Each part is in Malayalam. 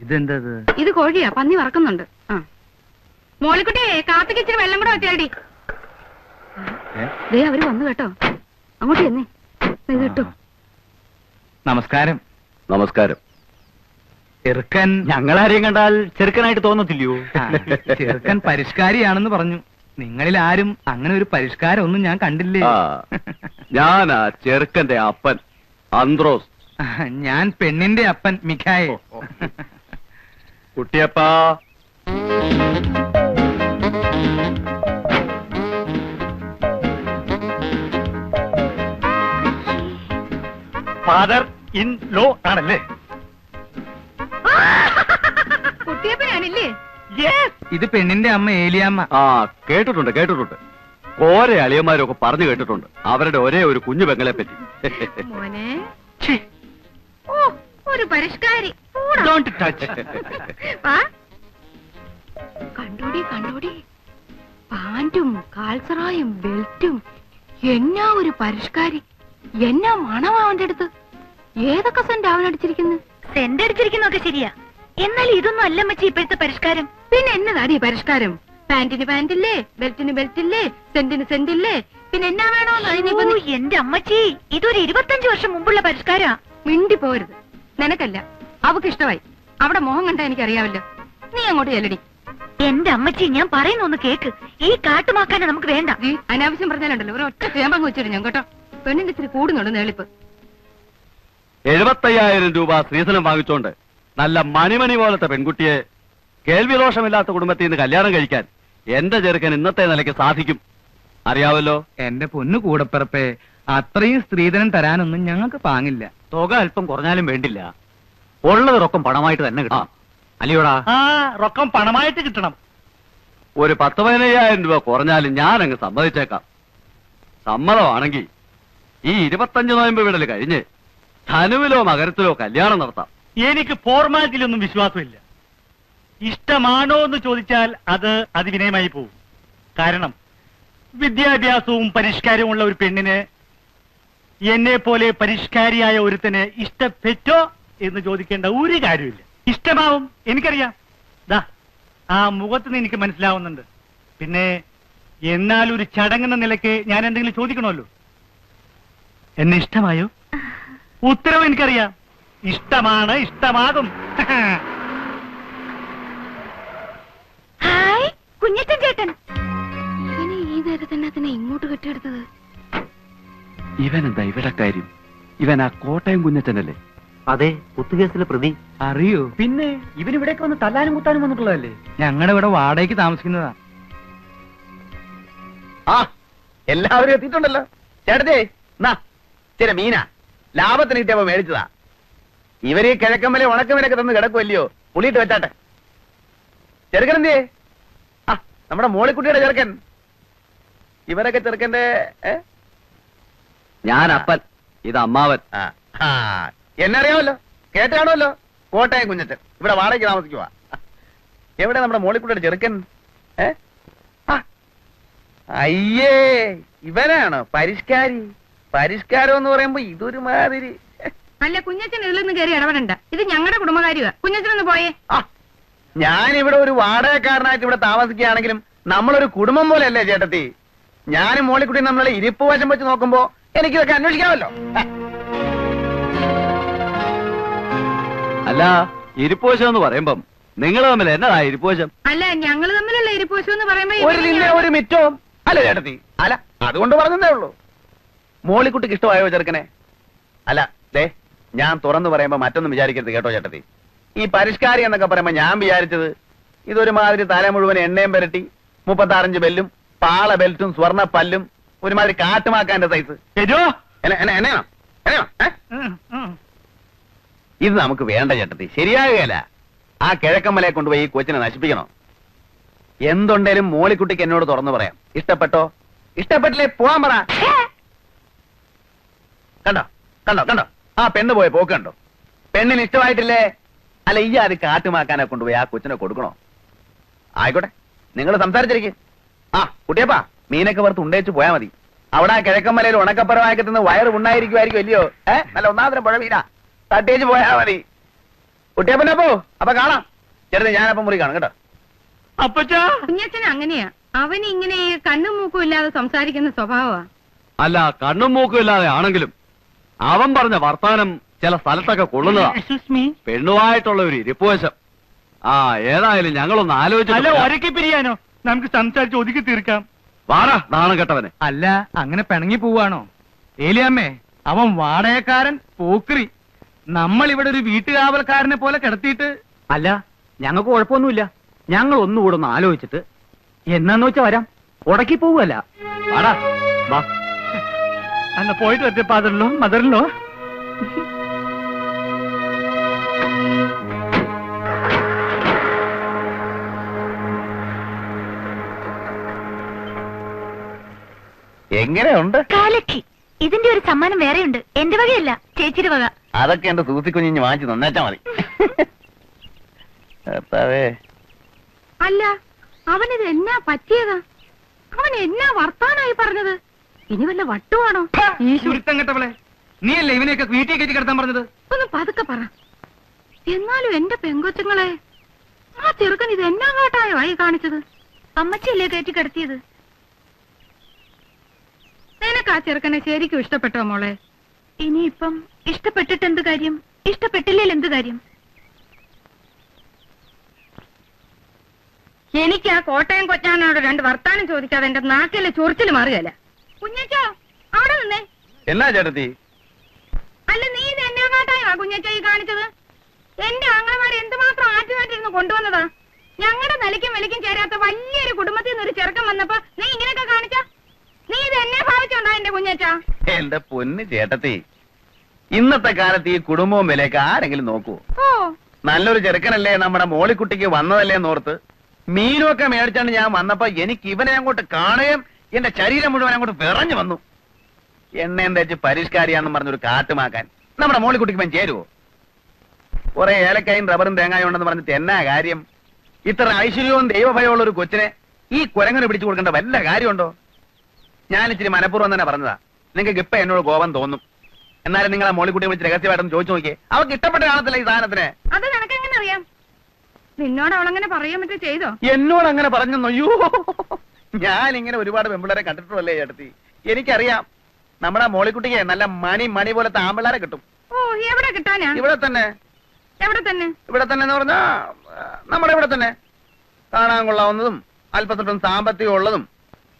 ഇതെന്താ? ഇത് കോഴിയാ, പന്നി വറക്കുന്നുണ്ട്. മോളിക്കുട്ടിയെ കാപ്പിക്ക് ഇച്ചിരി വെള്ളം കൂടെ വെച്ചാടി. ദേ അവര് വന്നു കേട്ടോ. അങ്ങോട്ട് ചെന്നേ. ഇത് കിട്ടോ. നമസ്കാരം. നമസ്കാരം. ചെറുക്കൻ ഞങ്ങളാരെയും കണ്ടാൽ ചെറുക്കനായിട്ട് തോന്നത്തില്ലയോ? ചെറുക്കൻ പരിഷ്കാരിയാണെന്ന് പറഞ്ഞു. നിങ്ങളിൽ ആരും അങ്ങനെ ഒരു പരിഷ്കാരം ഒന്നും ഞാൻ കണ്ടില്ലേ. ഞാനാ ചെറുക്കന്റെ അപ്പൻ അന്ത്രോസ്. ഞാൻ പെണ്ണിന്റെ അപ്പൻ മിഖായേ. കുട്ടിയപ്പാ, ഫാദർ ഇൻ ലോ ആണല്ലേ? കുട്ടിയപ്പനാണില്ലേ? ഇത് പെണ്ണിന്റെ അമ്മ ഏലിയാമ്മ. കേട്ടിട്ടുണ്ട് കേട്ടിട്ടുണ്ട്. ഓരോ അളിയന്മാരൊക്കെ പറഞ്ഞു കേട്ടിട്ടുണ്ട് അവരുടെ ഒരേ ഒരു കുഞ്ഞു പെങ്ങളെ പറ്റി. മോനെ, ഒരു പരിഷ്കാരി. കണ്ടോടി കണ്ടോടി, പാന്റും കാൽസറായും ബെൽറ്റും. എന്നാ ഒരു പരിഷ്കാരി, എന്നാ മണം അവന്റെ അടുത്ത്. ഏതൊക്കെ സെന്റ് അവനടിച്ചിരിക്കുന്നു. സെന്റ് അടിച്ചിരിക്കുന്നൊക്കെ ശരിയാ, എന്നാൽ ഇതൊന്നും അല്ല മച്ചി ഇപ്പോഴത്തെ പരിഷ്കാരം. പിന്നെ എന്നതാടി പരിഷ്കാരം? പാന്റിന് പാന്റില്ലേ, ബെൽറ്റിന് ബെൽറ്റില്ലേ, സെന്റിന് സെന്റില്ലേ, പിന്നെ എന്നാ വേണോന്ന്. എന്റെ അമ്മച്ചി, ഇതൊരു 25 വർഷം മുമ്പുള്ള പരിഷ്കാരാ. മിണ്ടി പോരുത്. നിനക്കല്ല, അവക്ക് ഇഷ്ടമായി. അവിടെ മോഹം കണ്ടാ എനിക്കറിയാവല്ലോ. നീ അങ്ങോട്ട് ചെല്ലടി. എന്റെ അമ്മച്ചി, ഞാൻ പറയുന്നൊന്ന് കേക്ക്. ഈ കാട്ടുമാക്കാനെ നമുക്ക് വേണ്ട. അനാവശ്യം പറഞ്ഞാലുണ്ടല്ലോ ഒരു ഒറ്റ ചേമ്പങ്ങ് വെച്ചിട്ട് ഞാൻ കേട്ടോ. പെണ്ണിന്റെ ഇച്ചിരി കൂടുന്നുണ്ട് നേളിപ്പ്. 75,000 രൂപ സ്ത്രീധനം വാങ്ങിച്ചോണ്ട് നല്ല മണിമണി പോലത്തെ പെൺകുട്ടിയെ കേൾവി ദോഷമില്ലാത്ത കുടുംബത്തിൽ നിന്ന് കല്യാണം കഴിക്കാൻ എന്റെ ചെറുക്കൻ ഇന്നത്തെ നിലയ്ക്ക് സാധിക്കും. അറിയാവല്ലോ. എന്റെ പൊന്നു കൂടപ്പിറപ്പേ, അത്രയും സ്ത്രീധനം തരാനൊന്നും ഞങ്ങൾക്ക് പാങ്ങില്ല. തുക അല്പം കുറഞ്ഞാലും വേണ്ടില്ല, ഉള്ളത് റൊക്കം പണമായിട്ട് തന്നെ കിട്ടാം. അല്ലയോടാ? റൊക്കം പണമായിട്ട് കിട്ടണം. ഒരു 10-15,000 രൂപ കുറഞ്ഞാലും ഞാൻ അങ്ങ് സമ്മതിച്ചേക്കാം. സമ്മതമാണെങ്കിൽ ഈ 25 നോയമ്പ് വിടൽ കഴിഞ്ഞ് ധനുവിലോ മകരത്തിലോ കല്യാണം നടത്താം. എനിക്ക് ഫോർമാലിറ്റിയിലൊന്നും വിശ്വാസമില്ല. ഇഷ്ടമാണോ എന്ന് ചോദിച്ചാൽ അത് അതിവിനയമായി പോകും. കാരണം വിദ്യാഭ്യാസവും പരിഷ്കാരവും ഉള്ള ഒരു പെണ്ണിന് എന്നെ പോലെ പരിഷ്കാരിയായ ഒരുത്തന് ഇഷ്ടപ്പെട്ടോ എന്ന് ചോദിക്കേണ്ട ഒരു കാര്യമില്ല. ഇഷ്ടമാവും, എനിക്കറിയാം. ദാ ആ മുഖത്തുനിന്ന് എനിക്ക് മനസ്സിലാവുന്നുണ്ട്. പിന്നെ എന്നാൽ ഒരു ചടങ്ങെന്ന നിലയ്ക്ക് ഞാൻ എന്തെങ്കിലും ചോദിക്കണമല്ലോ. എന്നെ ഇഷ്ടമായോ? ഉത്തരവ് എനിക്കറിയാം. ഇഷ്ടമാണ്, ഇഷ്ടമാകും. ഹായ് കുഞ്ഞച്ചൻ ചേട്ടൻ. ഇവനെ ഈ നേരത്തന്നെ അതിനെ ഇങ്ങോട്ട് കെട്ടിയെടുത്തത്. ഇവനെന്താ ഇവിടെ കാര്യം? ഇവൻ ആ കോട്ടയം കുഞ്ഞച്ചനല്ലേ? അതെ, കുത്തുകേസിലെ പ്രതി. അറിയോ? പിന്നെ ഇവനിവിടേക്ക് വന്ന് തല്ലാനും കുത്താനും വന്നിട്ടുള്ളതല്ലേ? ഞങ്ങളുടെ ഇവിടെ വാടകയ്ക്ക് താമസിക്കുന്നതാ. എല്ലാവരും എത്തിയിട്ടുണ്ടല്ലോ. ചേട്ടത്തെ ചില മീന ലാഭത്തിന് കിട്ടിയപ്പോ മേടിച്ചതാ. ഇവര് ഈ കിഴക്കമ്മലെ ഉണക്കമീനൊക്കെ തന്ന് കിടക്കുമല്ലയോ, പുളിയിട്ട് വെച്ചാട്ടെ. ചെറുക്കനെന്തേ? നമ്മുടെ മോളിക്കുട്ടിയുടെ ചെറുക്കൻ. ഇവരൊക്കെ ചെറുക്കന്റെ ഞാൻ അപ്പൻ, ഇത് അമ്മാവൻ. എന്നെ അറിയാമല്ലോ, കേട്ടാണല്ലോ. കോട്ടയം കുഞ്ഞച്ചൻ ഇവിടെ വാടകയ്ക്ക് താമസിക്കുവാ. എവിടെ നമ്മുടെ മോളിക്കുട്ടിയുടെ ചെറുക്കൻ? അയ്യേ, ഇവനാണോ പരിഷ്കാരി? പരിഷ്കാരം എന്ന് പറയുമ്പോ ഇതൊരു മാതിരി. അല്ല, കുഞ്ഞച്ചൻ ഇതിലൊന്നും കയറി ഇടപെടണ്ട. ഇത് ഞങ്ങളുടെ കുടുംബകാര്യമാ. കുഞ്ഞച്ചനൊന്ന് പോയേ. ഞാനിവിടെ ഒരു വാടകക്കാരനായിട്ട് ഇവിടെ താമസിക്കുകയാണെങ്കിലും നമ്മളൊരു കുടുംബം പോലെയല്ലേ ചേട്ടത്തി? ഞാനും മോളിക്കുട്ടി നമ്മളെ ഇരിപ്പ് വശം വെച്ച് നോക്കുമ്പോ എനിക്കിതൊക്കെ അന്വേഷിക്കാമല്ലോ. അല്ല, ഇരിപ്പോശം എന്ന് പറയുമ്പം നിങ്ങൾ തമ്മിൽ എന്നതാ ഇരിപ്പോശം? അല്ല, ഞങ്ങൾ തമ്മിലുള്ള ഇരിപ്പോശം എന്ന് പറയുമ്പോ ഒരു നിന്നെ ഒരു മിറ്റവും അല്ല ചേട്ടത്തി. അല്ല, അതുകൊണ്ട് പറഞ്ഞതേ ഉള്ളൂ. മോളിക്കുട്ടിക്ക് ഇഷ്ടമായോ ചെറുക്കനെ? അല്ല, ഞാൻ തുറന്നു പറയുമ്പോ മറ്റൊന്നും വിചാരിക്കരുത് കേട്ടോ ചേട്ടത്തി. ഈ പരിഷ്കാരി എന്നൊക്കെ പറയുമ്പോ ഞാൻ വിചാരിച്ചത് ഇതൊരുമാതിരി തല മുഴുവൻ എണ്ണയും പുരട്ടി 35 ബെല്ലും പാള ബെൽറ്റും സ്വർണ്ണ പല്ലും ഒരുമാതിരി കാട്ടുമാക്കാന്റെ സൈസ്. ഇത് നമുക്ക് വേണ്ട ചേട്ടത്തി, ശരിയാകുകയല്ല. ആ കിഴക്കമ്മലയെ കൊണ്ടുപോയി ഈ കൊച്ചിനെ നശിപ്പിക്കണോ? എന്തുണ്ടേലും മോളിക്കുട്ടിക്ക് എന്നോട് തുറന്നു പറയാം. ഇഷ്ടപ്പെട്ടോ? ഇഷ്ടപ്പെട്ടില്ലേ പോവാൻ പറ. കണ്ടോ കണ്ടോ കണ്ടോ ആ പെണ്ണ് പോയ പോക്ക് കണ്ടോ? പെണ്ണിന് ഇഷ്ടമായിട്ടില്ലേ? അല്ല, ഈ അത് കാട്ടുമാക്കാനെ കൊണ്ടുപോയി ആ കൊച്ചിനെ കൊടുക്കണോ? ആയിക്കോട്ടെ, നിങ്ങൾ സംസാരിച്ചിരിക്കും. കുട്ടിയപ്പാ, മീനൊക്കെ വറുത്ത് ഉണ്ടേച്ച് പോയാ മതി. അവിടെ ആ കിഴക്കമ്മലയിൽ ഉണക്കപ്പറവാക്കത്തുനിന്ന് വയറ് ഉണ്ടായിരിക്കുമായിരിക്കും അല്ലയോ? നല്ല ഒന്നാന്തരം പുഴ മീനാ, തട്ടേച്ച് പോയാ മതി. കുട്ടിയപ്പനപ്പോ അപ്പൊ കാണാം. ചേട്ടത്തി ഞാനപ്പം മുറി കാണും കേട്ടോ. അപ്പച്ചാ കുഞ്ഞച്ഛൻ അങ്ങനെയാ. അവൻ ഇങ്ങനെ കണ്ണും മൂക്കും ഇല്ലാതെ സംസാരിക്കുന്ന സ്വഭാവമാ. അല്ല, കണ്ണും മൂക്കും ഇല്ലാതെ ആണെങ്കിലും അവൻ പറഞ്ഞ വർത്താനം ചില സ്ഥലത്തൊക്കെ കൊള്ളുന്നതാ. Excuse me. പെണ്ണുമായിട്ടുള്ള ഒരു ഇരിപ്പുവശം. ഏതായാലും ഞങ്ങളൊന്ന് അല്ല, ആലോചിച്ചു. ഒരക്കി പിരിയാനോ? നമുക്ക് സംസാരിച്ച് ഒതുക്കി തീർക്കാം. വാടാ നാണം കെട്ടവനെ. അല്ല, അങ്ങനെ പിണങ്ങി പോവാണോ? ഏലിയമ്മേ, അവൻ വാടകക്കാരൻ, പോക്രി. നമ്മൾ ഇവിടെ ഒരു വീട്ടുകാവൽക്കാരനെ പോലെ കിടത്തിയിട്ട്. അല്ല, ഞങ്ങൾക്ക് കുഴപ്പമൊന്നുമില്ല. ഞങ്ങൾ ഒന്നുകൂടെ ഒന്ന് ആലോചിച്ചിട്ട് എന്നാന്ന് വെച്ചാ വരാം. ഉടക്കി പോവല്ല. വാടാ വാ. അന്ന് പോയിട്ട് വരട്ടെ ഫാദറിലോ മദറിലോ. എങ്ങനെയുണ്ട്? കാലക്കി. ഇതിന്റെ ഒരു സമ്മാനം വേറെയുണ്ട്. എന്റെ വകയല്ല, ചേച്ചിയുടെ വക. അതൊക്കെ എന്റെ സൂസിക്കുഞ്ഞിഞ്ഞ് വാങ്ങിച്ച് നന്നാച്ചാ മതി. കർത്താവേ. അല്ല, അവനിത് എന്നാ പറ്റിയതാ? അവൻ എന്നാ വർത്താനായി പറഞ്ഞത്? ഇനി വല്ല വട്ടുവാണോ? ഈ ചുരുത്തം കെട്ടവളെ, നീയല്ലേ ഇവനെയൊക്കെ വീട്ടിൽ കയറ്റി കിടത്താൻ പറഞ്ഞത്? ഒന്ന് പതുക്കെ പറ. എന്നാലും എന്റെ പെങ്കൊച്ചുങ്ങളെ, ആ ചെറുക്കൻ ഇത് എന്നാ കാട്ടായോ ആയി കാണിച്ചത്? അമ്മച്ചിയല്ലേ കയറ്റി കിടത്തിയത്? നിനക്ക് ആ ചെറുക്കനെ ശരിക്കും ഇഷ്ടപ്പെട്ടോ മോളെ? ഇനിയിപ്പം ഇഷ്ടപ്പെട്ടിട്ട് എന്ത് കാര്യം? ഇഷ്ടപ്പെട്ടില്ലേൽ എന്ത് കാര്യം? എനിക്ക് ആ കോട്ടയം കൊച്ചാനോട് രണ്ട് വർത്താനം ചോദിക്കാതെ എന്റെ നാക്കിലെ ചൊറിച്ചിൽ മാറുകയല്ല. കുഞ്ഞച്ചോ, അവിടെ നിന്നേ. എന്നാ ചേട്ടത്തി? അല്ല, നീ ഇത് എന്നാ കാട്ടായോ കുഞ്ഞച്ചോ ഈ കാണിച്ചത്? എന്റെ ആങ്ങളമാരെ എന്തുമാത്രം ആറ്റുമാറ്റിരുന്ന് കൊണ്ടുവന്നതാ. ഞങ്ങളുടെ നിലയ്ക്കും വിലയ്ക്കും ചേരാത്ത വലിയൊരു കുടുംബത്തിൽ നിന്ന് ഒരു ചെറുക്കം വന്നപ്പോ നീ ഇങ്ങനെയൊക്കെ കാണിച്ച? നീ ഇത് എന്നെ ഭാവിച്ചോണ്ടാ എന്റെ കുഞ്ഞച്ചാ? എന്റെ പൊന്ന് ചേട്ടത്തി, ഇന്നത്തെ കാലത്ത് ഈ കുടുംബവും വിലയൊക്കെ ആരെങ്കിലും നോക്കുവോ? ഓ, നല്ലൊരു ചെറുക്കനല്ലേ നമ്മുടെ മോളിക്കുട്ടിക്ക് വന്നതല്ലേ എന്നോർത്ത് മീനുമൊക്കെ മേടിച്ചാണ്ട് ഞാൻ വന്നപ്പോ എനിക്ക് ഇവനെ അങ്ങോട്ട് കാണുകയും എന്റെ ശരീരം മുഴുവൻ അങ്ങോട്ട് വിറഞ്ഞു വന്നു. എണ്ണയും തേച്ച് പരിഷ്കാരിയാണെന്ന് പറഞ്ഞൊരു കാട്ടുമാക്കാൻ നമ്മുടെ മോളിക്കുട്ടിക്ക് ഇവൻ ചേരുവോ? കുറെ ഏലക്കായും റബ്ബറും തേങ്ങായും ഉണ്ടെന്ന് പറഞ്ഞിട്ട് എന്നാ കാര്യം? ഇത്ര ഐശ്വര്യവും ദൈവഭയമുള്ള ഒരു കൊച്ചിനെ ഈ കുരങ്ങനെ പിടിച്ചു കൊടുക്കേണ്ട വല്ല കാര്യമുണ്ടോ? ഞാൻ ഇച്ചിരി മനഃപൂർവ്വം തന്നെ പറഞ്ഞതാ. നിങ്ങൾക്ക് ഇപ്പൊ എന്നോട് കോപം തോന്നും. എന്നാലും നിങ്ങളെ മോളിക്കുട്ടിയെ വിളിച്ച് രഹസ്യമായിട്ടൊന്ന് ചോദിച്ചു നോക്കിയേ. അവർക്ക് ഇഷ്ടപ്പെട്ട കാണത്തില്ല ഈ സാധനത്തിന്. അത് നിനക്കെങ്ങനെ അറിയാം? നിന്നോട് അവളങ്ങനെ പറയാൻ പറ്റും ചെയ്തോ? എന്നോട് അങ്ങനെ പറഞ്ഞു? അയ്യോ, ഞാൻ ഇങ്ങനെ ഒരുപാട് പെമ്പിള്ളേരെ കണ്ടിട്ടുള്ളല്ലേ ചേട്ടത്തി. എനിക്കറിയാം നമ്മുടെ മോളിക്കുട്ടിക്ക് നല്ല മണി പോലത്തെ ആമ്പിള്ളേരെ കിട്ടും. ഓ, എവിടെ കിട്ടാനാ? ഇവിടെ തന്നെ. എവിടെ തന്നെ? ഇവിടെ തന്നെ എന്ന് പറഞ്ഞാ നമ്മുടെ ഇവിടെ തന്നെ. കാണാൻ കൊള്ളാവുന്നതും അല്പത്തൊട്ടും സാമ്പത്തികം ഉള്ളതും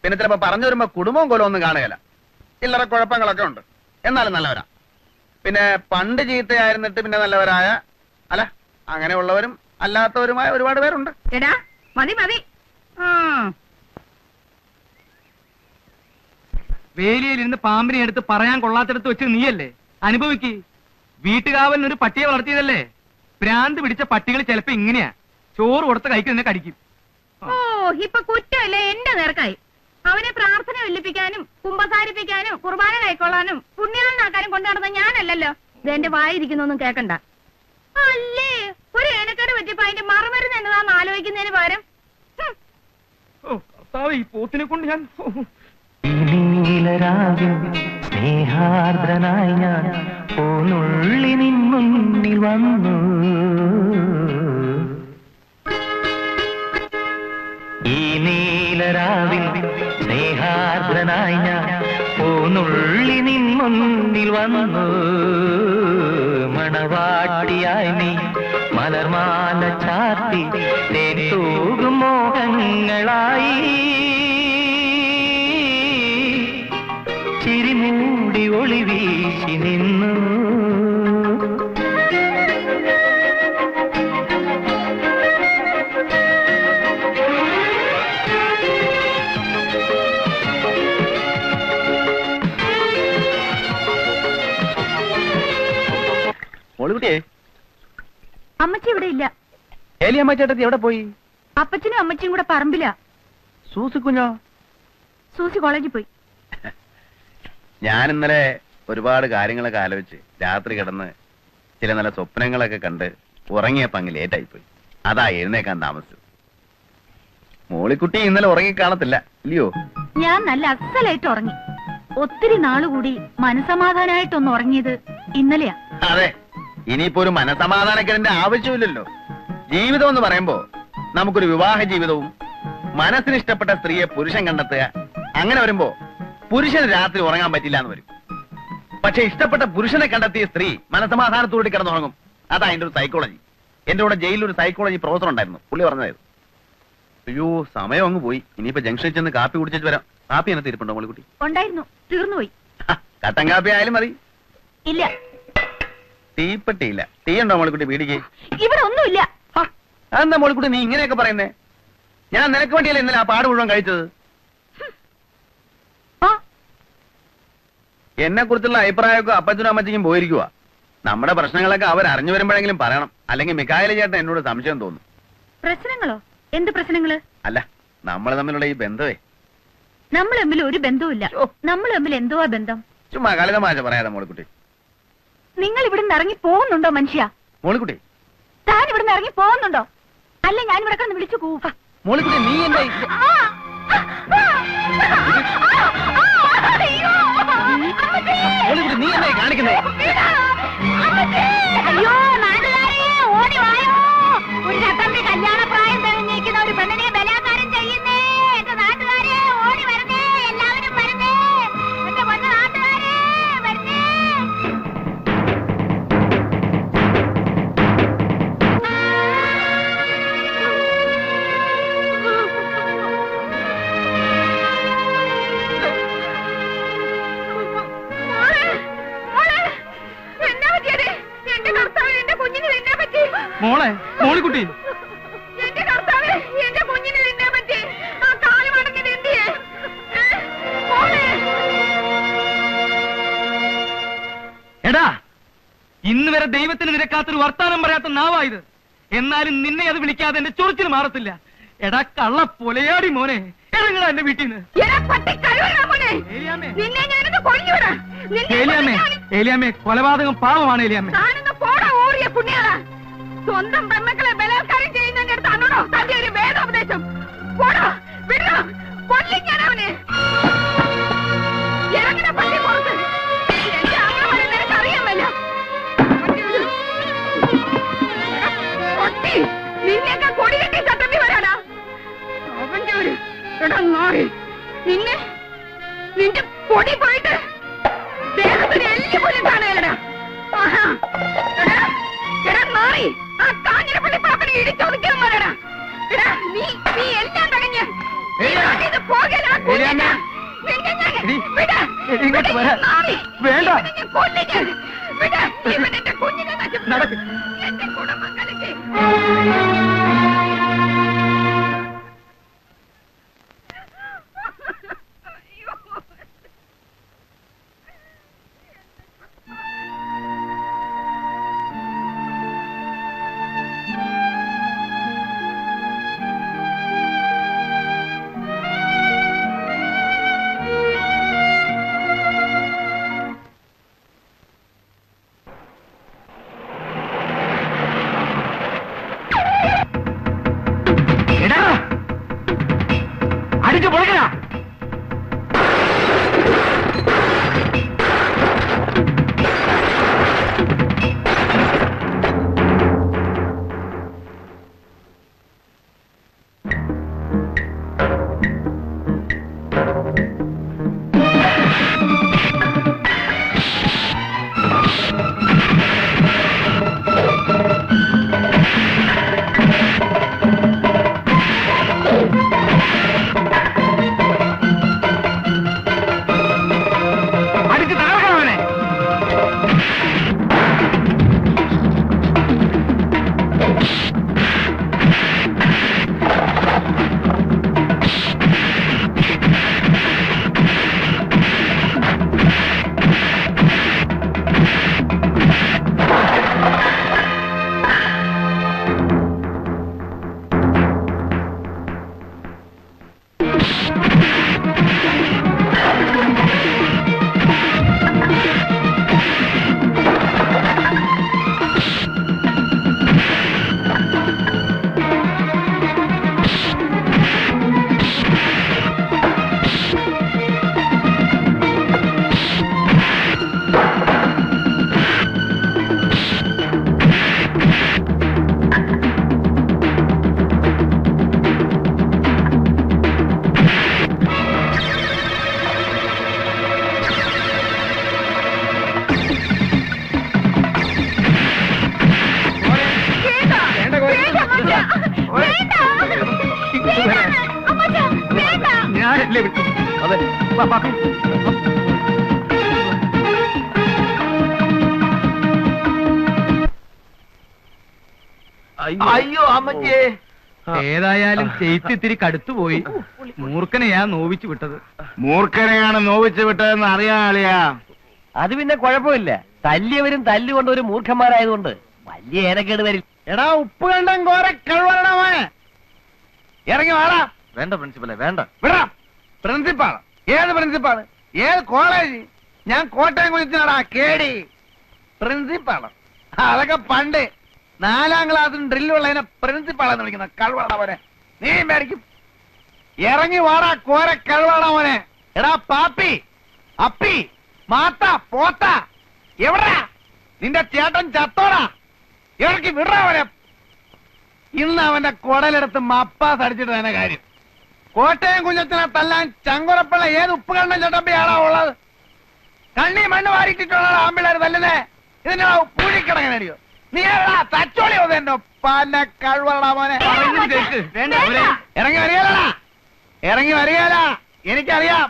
പിന്നെ ചിലപ്പോ പറഞ്ഞു വരുമ്പോ കുടുംബവും കൊലവും ഒന്നും കാണുകയില്ല. ചില്ലറ കുഴപ്പങ്ങളൊക്കെ ഉണ്ട്, എന്നാലും നല്ലവരാ. പിന്നെ പണ്ട് ചീത്തയായിരുന്നിട്ട് പിന്നെ നല്ലവരായ, അല്ല അങ്ങനെയുള്ളവരും അല്ലാത്തവരുമായ ഒരുപാട് പേരുണ്ട്. എടാ, മതി മതി. ആ, വേലിയിലിരുന്ന് പാമ്പിനെ എടുത്ത് പറയാൻ കൊള്ളാത്തടത്ത് വെച്ച് നീയല്ലേ അനുഭവിക്ക്. വീട്ടുകാവലിനൊരു പട്ടിയെ വളർത്തിയതല്ലേ? ഭ്രാന്ത് പിടിച്ച പട്ടികൾ ചിലപ്പോ ഇങ്ങനെയാ, ചോറ് കൊടുത്ത കൈക്ക് തന്നെ കടിക്കും. ഓ, ഇപ്പൊ കുറ്റമല്ലേ എന്റെ നേർക്കായി. അവനെ പ്രാർത്ഥന വെല്ലിപ്പിക്കാനും കുമ്പസാരിപ്പിക്കാനും കുർബാന കൈക്കൊള്ളാനും പുണ്യാളനാക്കാനും കൊണ്ടു നടന്ന ഞാനല്ലല്ലോ. ഇത് എന്റെ വായിരിക്കുന്നൊന്നും കേക്കണ്ട. അല്ലേ, ഒരു ഏനക്കേട് പറ്റിയപ്പോ അതിന്റെ മറുമരുന്ന് എന്നതാന്ന് ആലോചിക്കുന്നതിന് പകരം ഈ പോത്തിനെ കൊണ്ട് ഞാൻ സ്നേഹാർദ്രനായി ഞാൻ പോന്നുള്ളി നിൻ മുന്നിൽ വന്നു. ഈ നീലരാവിൽ സ്നേഹാർദ്രനായി ഞാൻ പോന്നുള്ളി നിൻ മുന്നിൽ വന്നു. മണവാട്ടിയായി നീ മലർമാല ചാർത്തി തേൻ മോഹങ്ങളായി ചിരിമൂടി ഒളി വീശി നിന്നു. മോളിക്കുട്ടിയെ, അമ്മച്ചി ഇവിടെ ഇല്ല. ഏലിയമ്മ ചേട്ടത്തി എവിടെ പോയി? അപ്പച്ചനും അമ്മച്ചിയും കൂടെ പറമ്പില്ല. സൂസിക്കുഞ്ഞോ? സൂസി കോളേജിൽ പോയി. ഞാൻ ഇന്നലെ ഒരുപാട് കാര്യങ്ങളൊക്കെ ആലോചിച്ച് രാത്രി കിടന്ന് ചില നല്ല സ്വപ്നങ്ങളൊക്കെ കണ്ട് ഉറങ്ങിയപ്പോ അങ്ങ് ലേറ്റായി പോയി. അതാ എഴുന്നേക്കാൻ താമസിച്ചത്. മോളിക്കുട്ടി ഇന്നലെ ഉറങ്ങിക്കാണത്തില്ല ഇല്ലയോ? ഞാൻ നല്ല അസലായിട്ട് ഉറങ്ങി. ഒത്തിരി നാളുകൂടി മനസമാധാനായിട്ടൊന്ന് ഉറങ്ങിയത് ഇന്നലെയാ. അതെ, ഇനിയിപ്പോ ഒരു മനസമാധാനക്കേടിന്റെ ആവശ്യമില്ലല്ലോ. ജീവിതം എന്ന് പറയുമ്പോ നമുക്കൊരു വിവാഹ ജീവിതവും മനസ്സിന് ഇഷ്ടപ്പെട്ട സ്ത്രീയെ പുരുഷൻ കണ്ടെത്തുക, അങ്ങനെ വരുമ്പോ പുരുഷന് രാത്രി ഉറങ്ങാൻ പറ്റില്ല എന്ന് വരും. പക്ഷെ ഇഷ്ടപ്പെട്ട പുരുഷനെ കണ്ടെത്തിയ സ്ത്രീ മനസമാധാനത്തോടെ കിടന്നുറങ്ങും. അതാ അതിന്റെ ഒരു സൈക്കോളജി. എന്റെ കൂടെ ജയിലിൽ ഒരു സൈക്കോളജി പ്രൊഫസർ ഉണ്ടായിരുന്നു, പുള്ളി പറഞ്ഞതായിരുന്നു. അയ്യോ സമയം അങ്ങ് പോയി. ഇനിയിപ്പോ ജംഗ്ഷനിൽ ചെന്ന് കാപ്പി കുടിച്ചിട്ട് വരാം. കാപ്പി എന്നെ തിരിപ്പുണ്ടോ മോളിക്കുട്ടി? ഉണ്ടായിരുന്നു, തീർന്നുപോയി. കട്ടൻ കാപ്പി ആയാലും മതി. ഇല്ല, തീപ്പെട്ടിയില്ല. ടീ ഉണ്ടോ മോളിക്കുട്ടി? പീടിക്ക് ഇവിടെ ഒന്നുമില്ല. അതെന്താ മോളിക്കുട്ടി നീ ഇങ്ങനെയൊക്കെ പറയുന്നേ? ഞാൻ നിനക്ക് വേണ്ടിയല്ലേ ഇന്നലെ ആ പാട് മുഴുവൻ കഴിച്ചത്. എന്നെ കുറിച്ചുള്ള അഭിപ്രായമൊക്കെ അപ്പച്ചനും അമ്മച്ചിക്കും പോയിരിക്കുക. നമ്മുടെ പ്രശ്നങ്ങളൊക്കെ അവർ അറിഞ്ഞു വരുമ്പോഴെങ്കിലും പറയണം, അല്ലെങ്കിൽ മിക്കായല ചേട്ടൻ എന്നോട് സംശയം തോന്നും. പ്രശ്നങ്ങളോ? എന്ത് പ്രശ്നങ്ങള്? അല്ല, നമ്മൾ തമ്മിലുള്ള ഈ ബന്ധമേ. നമ്മൾ തമ്മിൽ ഒരു ബന്ധവുമില്ല. നമ്മൾ തമ്മിൽ എന്തുവാ ബന്ധം? ചുമ്മാ കളിതമാശ പറയാതെ മോളിക്കുട്ടി. നിങ്ങൾ ഇവിടുന്ന് ഇറങ്ങി പോകുന്നുണ്ടോ മനുഷ്യ? മോളിക്കുട്ടി താൻ ഇവിടുന്ന് ഇറങ്ങി പോകുന്നുണ്ടോ? അല്ല ഞാൻ ഇവിടെ കിടന്ന് വിളിച്ചു കൂവ. മോളിക്കുട്ടി നീ എന്താ മോളിക്കുട്ടി നീ എന്തായി കാണിക്കുന്നേ? അയ്യോ നാട്ടുകാരെ ഓടി വായോ! ഒരു ചട്ടമ്പി കല്യാണ പ്രായം തെളിഞ്ഞിരിക്കുന്ന ഒരു പെണ്ണിനെ ബലാത്കാരം ചെയ്യുന്നേ! എന്റെ നാട്ടുകാരെ ഓടി വരുന്നേ! എല്ലാവരും വരുന്നേ! എന്റെ പൊന്നു നാട്ടുകാരെ വരുന്നേ! മോളെ, മോളിക്കുട്ടി എന്റെ കർത്താവേ, എന്റെ കുഞ്ഞിനെ തിന്നാൻ പറ്റി. ആ കാല് മടങ്ങിയത് എന്തിയെ? എടാ, ഇന്ന് വരെ ദൈവത്തിന് നിരക്കാത്തൊരു വർത്താനം പറയാത്ത നാവായത്. എന്നാലും നിന്നെ അത് വിളിക്കാതെ എന്റെ ചൊറിച്ചിന് മാറത്തില്ല. എടാ കള്ള പൊലയാടി മോനെ, ഇറങ്ങടാ എന്റെ വീട്ടിൽ നിന്ന്. നിന്നെ ഞാനത് കൊല്ലുവിടാ. ഏലിയാമ്മേ, കൊലപാതകം പാവമാണ് ഏലിയാമ്മേ. പോടാ ഓറിയ പുണ്യാളാ. സ്വന്തം പെമ്മക്കളെ ബലാത്കാരം ചെയ്യുന്നതിന്റെ അടുത്താണോ തന്റെ ഒരു വേദോപദേശം? പോടാ, വിടോ, കൊല്ലും ഞാൻ അവനെ. ഇറങ്ങണ പള്ളി പുറത്ത്. എന്റെ ആങ്ങളെ നിനക്ക് അറിയാമല്ലോ. നിന്നെയൊക്കെ കൊടി കെട്ടി ചട്ടമ്പി വരാടാ. അവന്റെ ഒരു നായി നിന്റെ പൊടി പോയിട്ട് ദേഹത്തിന് എല്ലി പോലും കാണുകയല്ലടാ. മാറി ആ കാഞ്ഞിരപ്പള്ളി പാപ്പനെ ഇടിച്ചൊതുക്കാൻ പറയടാ. നീ എല്ലാം തകഞ്ഞ് എന്റെ കുടുംബം കലക്കി. വീട്ടിലെ വിട്ടു. അതെ വാ, പാപ്പി. അയ്യോ അമ്മച്ചേ. ഏതായാലും ചെയ്ത്ത് ഇത്തിരി കടുത്തുപോയി. മൂർഖനെയാ നോവിച്ചു വിട്ടത്. മൂർഖനെയാണ് നോവിച്ചു വിട്ടതെന്ന് അറിയാളിയാ. അത് പിന്നെ കുഴപ്പമില്ല. തല്ലിയവരും തല്ലുകൊണ്ട് ഒരു മൂർഖന്മാരായതുകൊണ്ട് വലിയ ഏനക്കേട് വരില്ല. എടാ ഉപ്പ് കണ്ടം കോരെ കഴിവണമേ. ഇറങ്ങി വാടാ. വേണ്ട പ്രിൻസിപ്പലെ വേണ്ട. വിടാ. പ്രിൻസിപ്പാള്? ഏത് പ്രിൻസിപ്പാള്? ഏത് കോളേജ്? ഞാൻ കോട്ടയം കുളിച്ചാടാ കേടി. പ്രിൻസിപ്പാള് അതൊക്കെ പണ്ട് 4ാം ക്ലാസ്സിന് ഡ്രില്ലുള്ളതിനെ പ്രിൻസിപ്പാളെന്ന് വിളിക്കുന്ന കഴിവണ മോനെ. നീ മേടിക്കും. ഇറങ്ങി വാടാ കോരെ കഴിവണ മോനെ. എടാ പാപ്പി, അപ്പി, മാത്ത, പോത്ത, എവിടാ നിന്റെ ചേട്ടൻ? ചത്തോടാ. ഇറക്കി വിടാ അവനെ. ഇന്ന് അവന്റെ കുടലെടുത്ത് മപ്പാസ് അടിച്ചിട്ട് തന്നെ കാര്യം. കോട്ടയം കുഞ്ഞത്തിനെ തല്ലാൻ ചങ്കുറപ്പുള്ള ഏത് ഉപ്പ് കണ്ണൻ ചട്ടമ്പിയാണോ ഉള്ളത്? കണ്ണി മണ്ണ് വാരിട്ടിട്ടുള്ള ആമ്പിള്ളേർ തല്ലുന്നേ. ഇതിന്റെ പൂഴിക്കിടങ്ങനടിയോ? നീ തച്ചോളി എന്റെ പല കഴിവടാ മോനെ. ഇറങ്ങി വരികയല്ലടാ. ഇറങ്ങി വരികയല്ല. എനിക്കറിയാം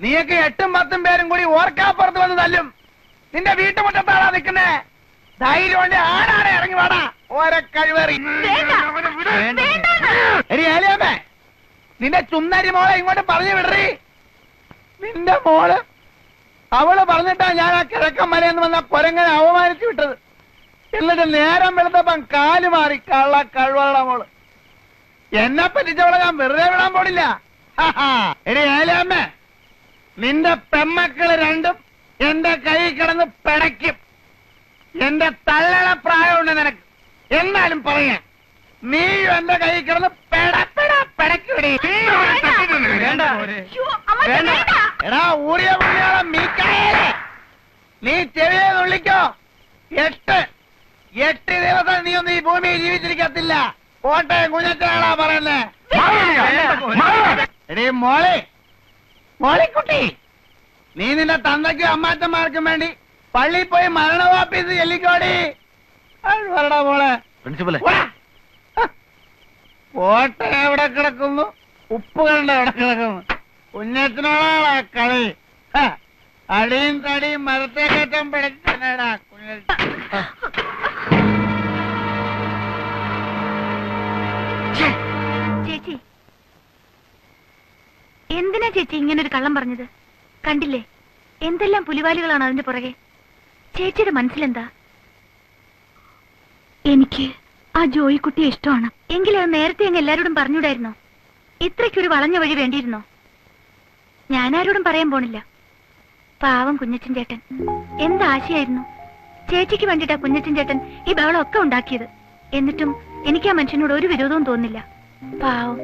നീയൊക്കെ 8ഉം 10ഉം പേരും കൂടി ഓർക്കാപ്പുറത്ത് വന്ന് തല്ലും. നിന്റെ വീട്ടുമുറ്റത്താണാ നിൽക്കുന്നേ. ധൈര്യം കൊണ്ട് ആടാടെ ഇറങ്ങി വാടാ. ഓരോ കഴിവേറി. ഏലിയാമ്മേ, നിന്റെ ചുന്നരി മോളെ ഇങ്ങോട്ട് പറഞ്ഞു വിടറി. നിന്റെ മോള് അവള് പറഞ്ഞിട്ടാ ഞാൻ ആ കിഴക്കൻ മലയെന്ന് വന്ന കൊരങ്ങനെ അവമാനിച്ചു വിട്ടത്. എന്നിട്ട് നേരം വെളുത്തപ്പം കാല് മാറി. കള്ള കഴിവള മോള്. എന്നെ പറ്റിച്ചവളെ ഞാൻ വെറുതെ വിടാൻ പോണില്ല. എടി ഏലിയാമ്മേ, നിന്റെ പെമ്മക്കള് രണ്ടും എന്റെ കൈ കിടന്ന് പിടയ്ക്കും. എന്റെ തള്ളണ പ്രായമുണ്ട് നിനക്ക്. എന്നാലും പറയാ, നീയും എന്റെ കൈ കിടന്ന് പിടയ്ക്കൂടി. എടാ ഊറിയ പുള്ളിയോളെ മീക്കായേ, നീ ചെവിയെ നുള്ളിക്കോ. 8 ദിവസം നീ ഒന്നും ഈ ഭൂമിയിൽ ജീവിച്ചിരിക്കത്തില്ല. കോട്ടയം കുഞ്ഞച്ചാടാ പറയുന്നേ. എടീ മോളിക്കുട്ടി, നീ നിന്റെ തന്തയ്ക്കും അമ്മാച്ചന്മാർക്കും വേണ്ടി പള്ളിയിൽ പോയി മരണവാപ്പീസ് ചെല്ലിക്കോടി. വരടാ മോളെ. പ്രിൻസിപ്പലെ കോട്ടയം എവിടെ കിടക്കുന്നു? ഉപ്പ് കണ്ട എവിടെ കിടക്കുന്നു? കുഞ്ഞച്ചനോടാ കളി. അടിയും തടിയും മരത്തെ കയറ്റം പിടിച്ചാടാ കുഞ്ഞ. ചേച്ചി, എന്തിനാ ചേച്ചി ഇങ്ങനൊരു കള്ളം പറഞ്ഞത്? കണ്ടില്ലേ എന്തെല്ലാം പുലിവാലുകളാണ് അതിന്റെ പുറകെ. ചേച്ചിയുടെ മനസ്സിലെന്താ? എനിക്ക് ആ ജോയിക്കുട്ടിയെ ഇഷ്ടമാണ്. എങ്കിലും അത് നേരത്തെ അങ്ങ് എല്ലാരോടും പറഞ്ഞൂടായിരുന്നോ? ഇത്രയ്ക്കൊരു വളഞ്ഞ വഴി വേണ്ടിയിരുന്നോ? ഞാനാരോടും പറയാൻ പോണില്ല. പാവം കുഞ്ഞച്ചൻ ചേട്ടൻ എന്താശയായിരുന്നു. ചേച്ചിക്ക് വേണ്ടിട്ടാ കുഞ്ഞച്ചൻ ചേട്ടൻ ഈ ബഹളം ഒക്കെ ഉണ്ടാക്കിയത്. എന്നിട്ടും എനിക്ക് ആ മനുഷ്യനോട് ഒരു വിരോധവും തോന്നില്ല. പാവം.